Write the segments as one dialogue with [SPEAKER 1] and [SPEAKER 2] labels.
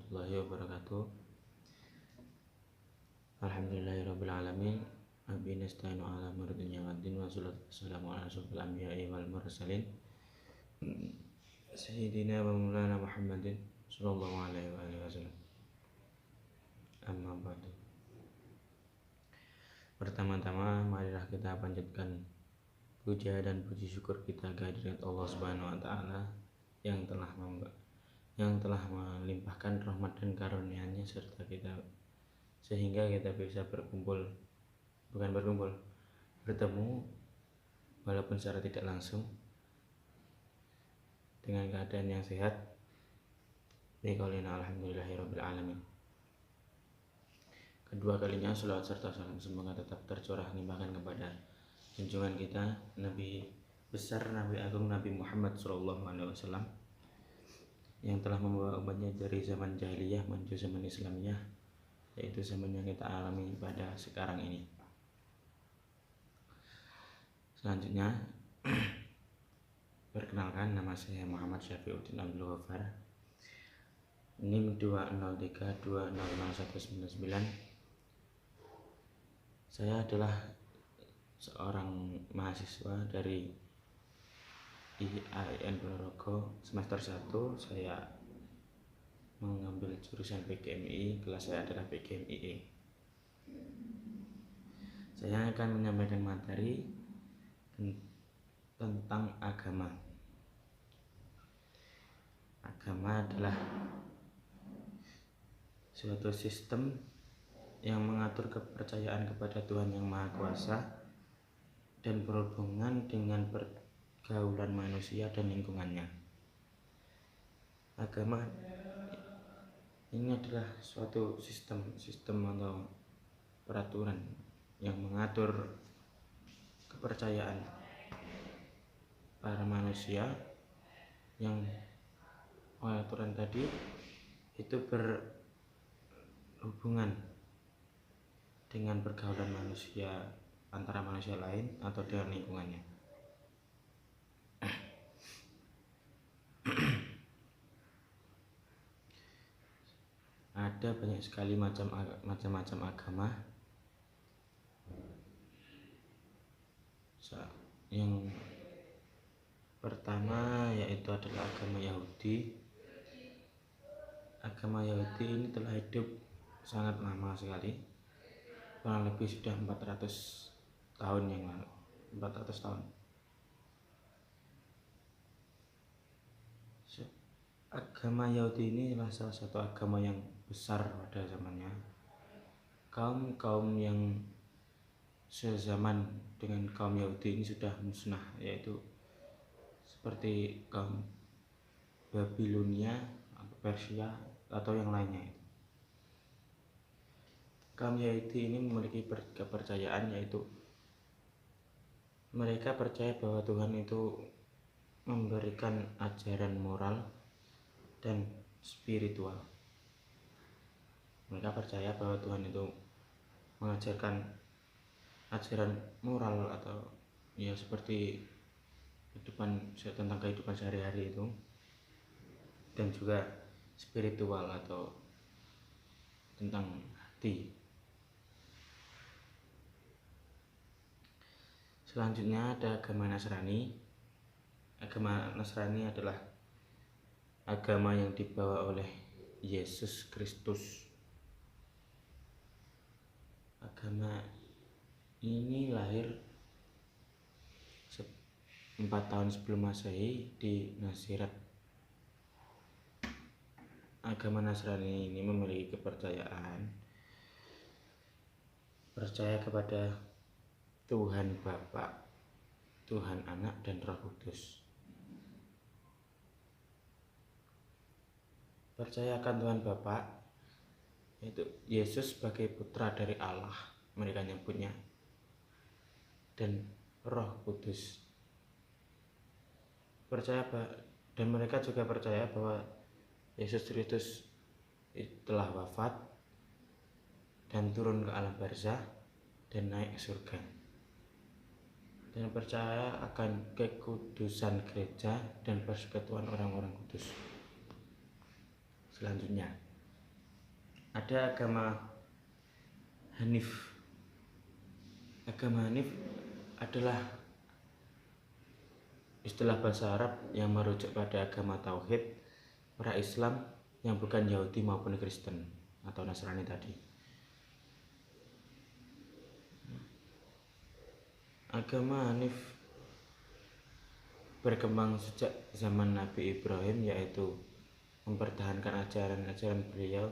[SPEAKER 1] warahmatullahi wabarakatuh. Alhamdulillahirrabbilalamin. Abi nasta'inu ala murdunya waddin wa salatu wassalamu ala asyrafil anbiya'i wal mursalin Sayyidina wa maulana Muhammadin sallallahu alaihi wa alihi wasallam. Amma ba'du. Pertama-tama marilah kita panjatkan puja dan puji syukur kita kehadirat Allah Subhanahu wa taala yang telah melimpahkan rahmat dan karunia-Nya sehingga kita bisa bertemu walaupun secara tidak langsung dengan keadaan yang sehat. Biqaulina alhamdulillahirabbil alamin. Kedua kalinya selawat serta salam semoga tetap tercurah limpahkan kepada junjungan kita Nabi besar, Nabi agung, Nabi Muhammad sallallahu alaihi wasallam yang telah membawa umatnya dari zaman jahiliyah menuju zaman Islamiyah, yaitu zaman yang kita alami pada sekarang ini. Selanjutnya, perkenalkan, nama saya Muhammad Syafiuddin Abdul Ghaffar, NIM 203200199. Saya adalah seorang mahasiswa dari IAIN Ponorogo semester 1. Saya mengambil jurusan PGMI, kelas saya adalah PGMIE. Saya akan menyampaikan materi tentang agama. Agama adalah suatu sistem yang mengatur kepercayaan kepada Tuhan Yang Maha Kuasa dan berhubungan dengan pergaulan manusia dan lingkungannya. Agama ini adalah suatu sistem atau peraturan yang mengatur kepercayaan para manusia, yang peraturan tadi itu berhubungan dengan pergaulan manusia antara manusia lain atau dengan lingkungannya. Ada banyak sekali macam-macam agama. Yang pertama yaitu adalah agama Yahudi. Agama Yahudi ini telah hidup sangat lama sekali, kurang lebih sudah 400 tahun yang lalu. 400 tahun. Agama Yahudi ini adalah salah satu agama yang besar pada zamannya. Kaum yang sezaman dengan kaum Yahudi ini sudah musnah, yaitu seperti kaum Babilonia, Persia, atau yang lainnya. Kaum Yahudi ini memiliki kepercayaan, yaitu mereka percaya bahwa Tuhan itu memberikan ajaran moral dan spiritual. Mereka percaya bahwa Tuhan itu mengajarkan ajaran moral atau ya seperti tentang kehidupan sehari-hari itu, dan juga spiritual atau tentang hati. Selanjutnya ada agama Nasrani. Agama Nasrani adalah agama yang dibawa oleh Yesus Kristus. Agama ini lahir 4 tahun sebelum Masehi di Nazaret. Agama Nasrani ini memiliki kepercayaan percaya kepada Tuhan Bapa, Tuhan Anak, dan Roh Kudus. Percaya akan Tuhan Bapa, yaitu Yesus sebagai putra dari Allah, mereka nyebutnya, dan Roh Kudus. Dan mereka juga percaya bahwa Yesus Kristus telah wafat dan turun ke alam barzah dan naik ke surga. Dan percaya akan kekudusan gereja dan persekutuan orang-orang kudus. Selanjutnya, Ada agama Hanif. Agama Hanif adalah istilah bahasa Arab yang merujuk pada agama tauhid para Islam yang bukan Yahudi maupun Kristen atau Nasrani tadi. Agama Hanif berkembang sejak zaman Nabi Ibrahim, yaitu mempertahankan ajaran-ajaran beliau,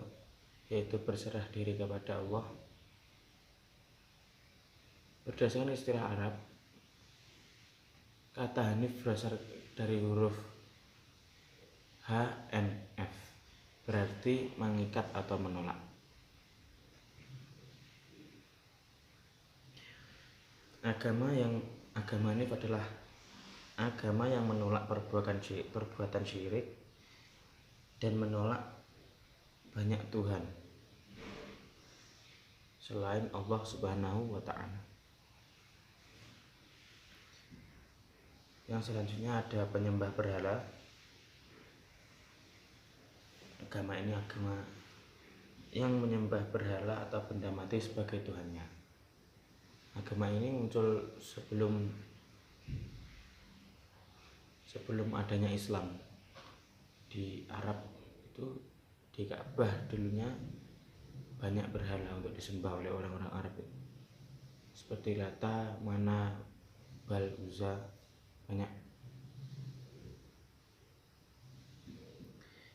[SPEAKER 1] yaitu berserah diri kepada Allah. Berdasarkan istilah Arab, kata Hanif berasal dari huruf H, N, F, berarti mengikat atau menolak. Agama Hanif adalah agama yang menolak perbuatan syirik dan menolak banyak Tuhan selain Allah Subhanahu wa Ta'ala. Yang selanjutnya ada penyembah berhala. Agama ini agama yang menyembah berhala atau benda mati sebagai Tuhannya. Agama ini muncul sebelum adanya Islam. Di Arab itu, di Ka'bah dulunya banyak berhala untuk disembah oleh orang-orang Arab itu. Seperti Lata, Mana, Bal, Uzza, banyak.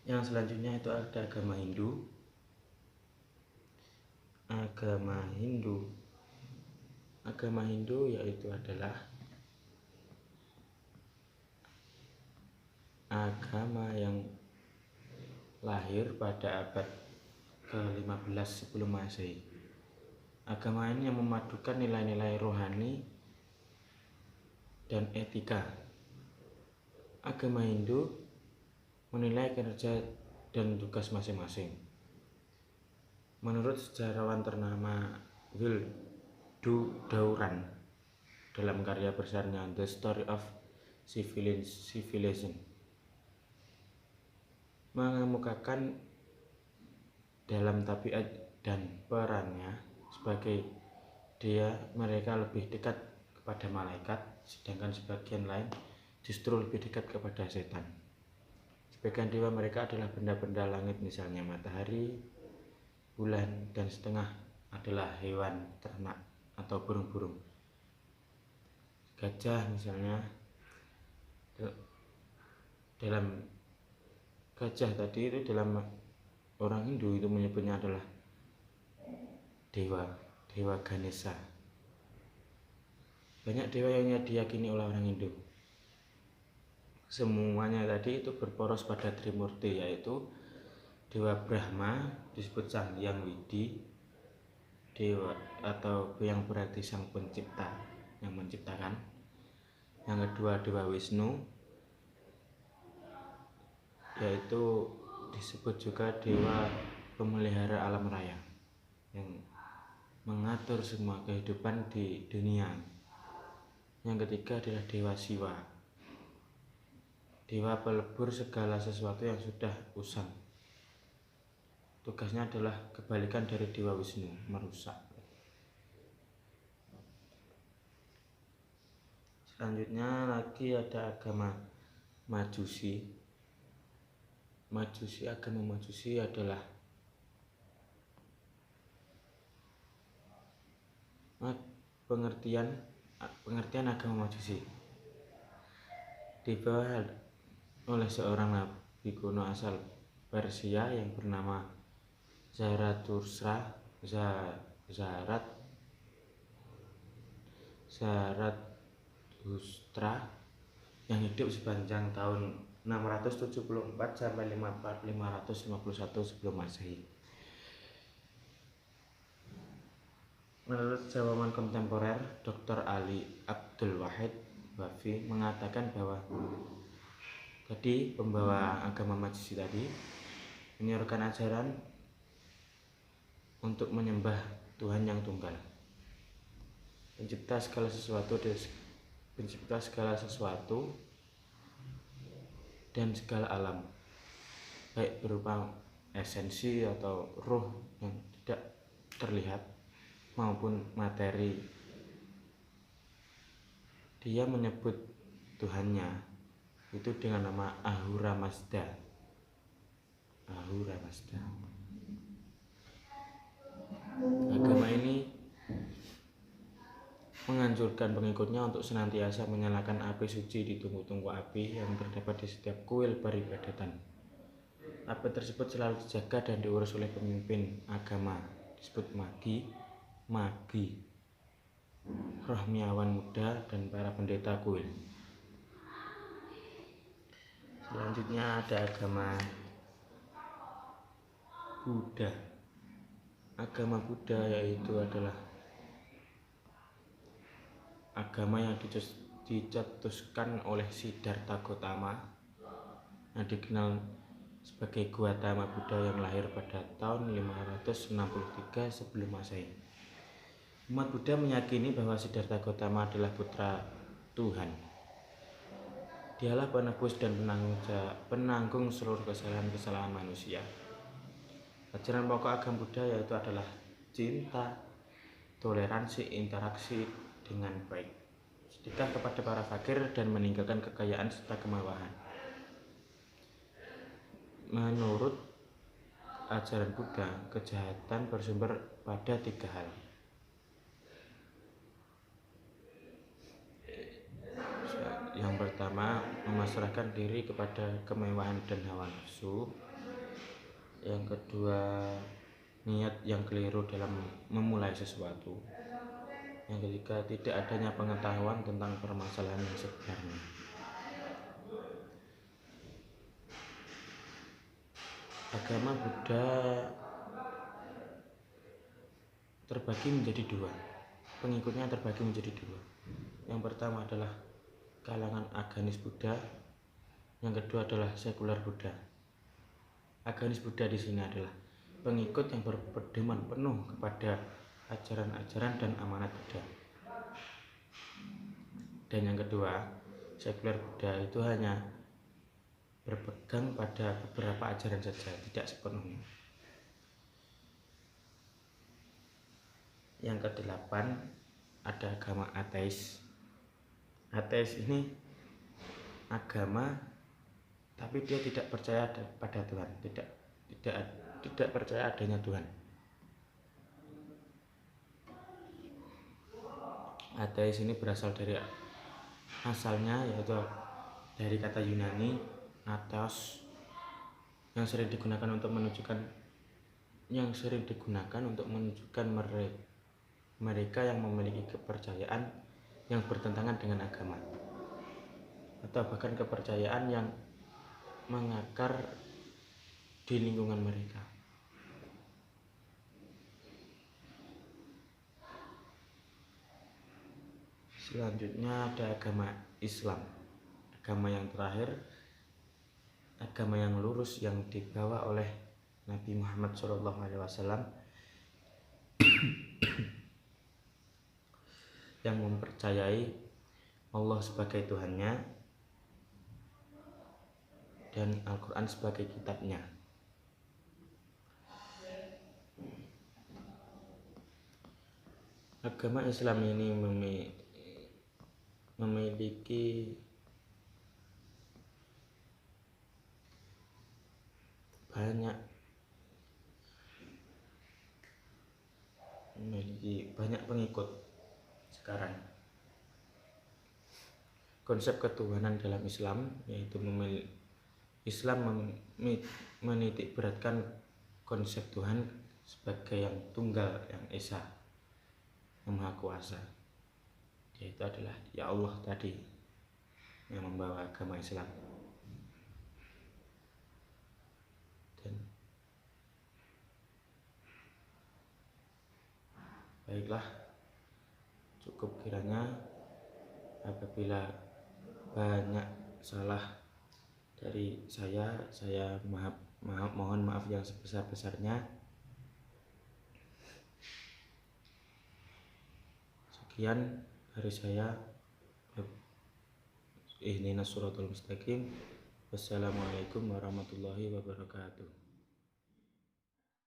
[SPEAKER 1] Yang selanjutnya itu ada agama Hindu. Agama Hindu yaitu adalah agama yang lahir pada abad ke-15 sebelum Masehi. Agama ini yang memadukan nilai-nilai rohani dan etika. Agama Hindu menilai kinerja dan tugas masing-masing. Menurut sejarawan ternama Will Durant dalam karya besarnya The Story of Civilization, mengemukakan dalam tabiat dan perannya sebagai dia, mereka lebih dekat kepada malaikat, sedangkan sebagian lain justru lebih dekat kepada setan. Sebagian dewa mereka adalah benda-benda langit, misalnya matahari, bulan, dan setengah adalah hewan ternak atau burung-burung. Gajah misalnya, dalam gajah tadi itu dalam orang Hindu itu menyebutnya adalah dewa Ganesha. Banyak dewa yang diyakini oleh orang Hindu. Semuanya tadi itu berporos pada Trimurti, yaitu Dewa Brahma disebut Sang Hyang Widi, dewa atau yang berarti sang pencipta, yang menciptakan. Yang kedua Dewa Wisnu, yaitu disebut juga dewa pemelihara alam raya yang mengatur semua kehidupan di dunia. Yang ketiga adalah Dewa Siwa, dewa pelebur segala sesuatu yang sudah usang. Tugasnya adalah kebalikan dari Dewa Wisnu, merusak. Selanjutnya lagi ada agama Majusi. Agama Majusi adalah pengertian agama Majusi dibawa oleh seorang nabi kuno asal Persia yang bernama Zarathustra yang hidup sepanjang tahun 674 sampai 551 sebelum Masehi. Menurut sejarawan kontemporer Dr. Ali Abdul Wahid Wafi mengatakan bahwa tadi pembawa agama Majusi tadi menyerukan ajaran untuk menyembah Tuhan yang tunggal, pencipta segala sesuatu dan segala alam, baik berupa esensi atau ruh yang tidak terlihat maupun materi. Dia menyebut Tuhannya itu dengan nama Ahura Mazda. Ahura Mazda. Agama ini menganjurkan pengikutnya untuk senantiasa menyalakan api suci di tungku-tungku api yang terdapat di setiap kuil peribadatan. Api tersebut selalu dijaga dan diurus oleh pemimpin agama, disebut magi, rohniawan muda, dan para pendeta kuil. Selanjutnya ada agama Buddha. Agama Buddha yaitu adalah agama yang dicetuskan oleh Siddhartha Gautama yang dikenal sebagai Gautama Buddha yang lahir pada tahun 563 sebelum Masehi. Umat Buddha meyakini bahwa Siddhartha Gautama adalah putra Tuhan. Dialah penebus dan penanggung seluruh kesalahan-kesalahan manusia. Ajaran pokok agama Buddha yaitu adalah cinta, toleransi, interaksi dengan baik, sedekah kepada para fakir, dan meninggalkan kekayaan serta kemewahan. Menurut ajaran Buddha, kejahatan bersumber pada 3 hal. Yang pertama, memasrahkan diri kepada kemewahan dan hawa nafsu. Yang kedua, niat yang keliru dalam memulai sesuatu. Yang ketiga, tidak adanya pengetahuan tentang permasalahan yang sebenarnya. Agama Buddha terbagi menjadi 2. Pengikutnya terbagi menjadi 2. Yang pertama adalah kalangan agamis Buddha, yang kedua adalah sekuler Buddha. Agamis Buddha di sini adalah pengikut yang berpedoman penuh kepada ajaran-ajaran dan amanat Buddha. Dan yang kedua, sekuler Buddha itu hanya berpegang pada beberapa ajaran saja, tidak sepenuhnya. Yang ke-8 ada agama ateis. Ateis ini agama tapi dia tidak percaya pada Tuhan, tidak percaya adanya Tuhan. Ateis ini berasal dari asalnya yaitu dari kata Yunani atheos yang sering digunakan untuk menunjukkan mereka yang memiliki kepercayaan yang bertentangan dengan agama, atau bahkan kepercayaan yang mengakar di lingkungan mereka. Selanjutnya ada agama Islam, agama yang terakhir, agama yang lurus yang dibawa oleh Nabi Muhammad SAW yang mempercayai Allah sebagai Tuhannya dan Al-Quran sebagai kitabnya. Agama Islam ini memiliki banyak pengikut sekarang. Konsep ketuhanan dalam Islam yaitu Islam menitik beratkan konsep Tuhan sebagai yang tunggal, yang esa, yang maha kuasa, yaitu adalah ya Allah tadi yang membawa agama Islam. Dan baiklah, cukup kiranya. Apabila banyak salah dari saya mohon maaf yang sebesar-besarnya. Sekian dari saya. Ihdinas siratal mustaqim. Wassalamualaikum warahmatullahi wabarakatuh.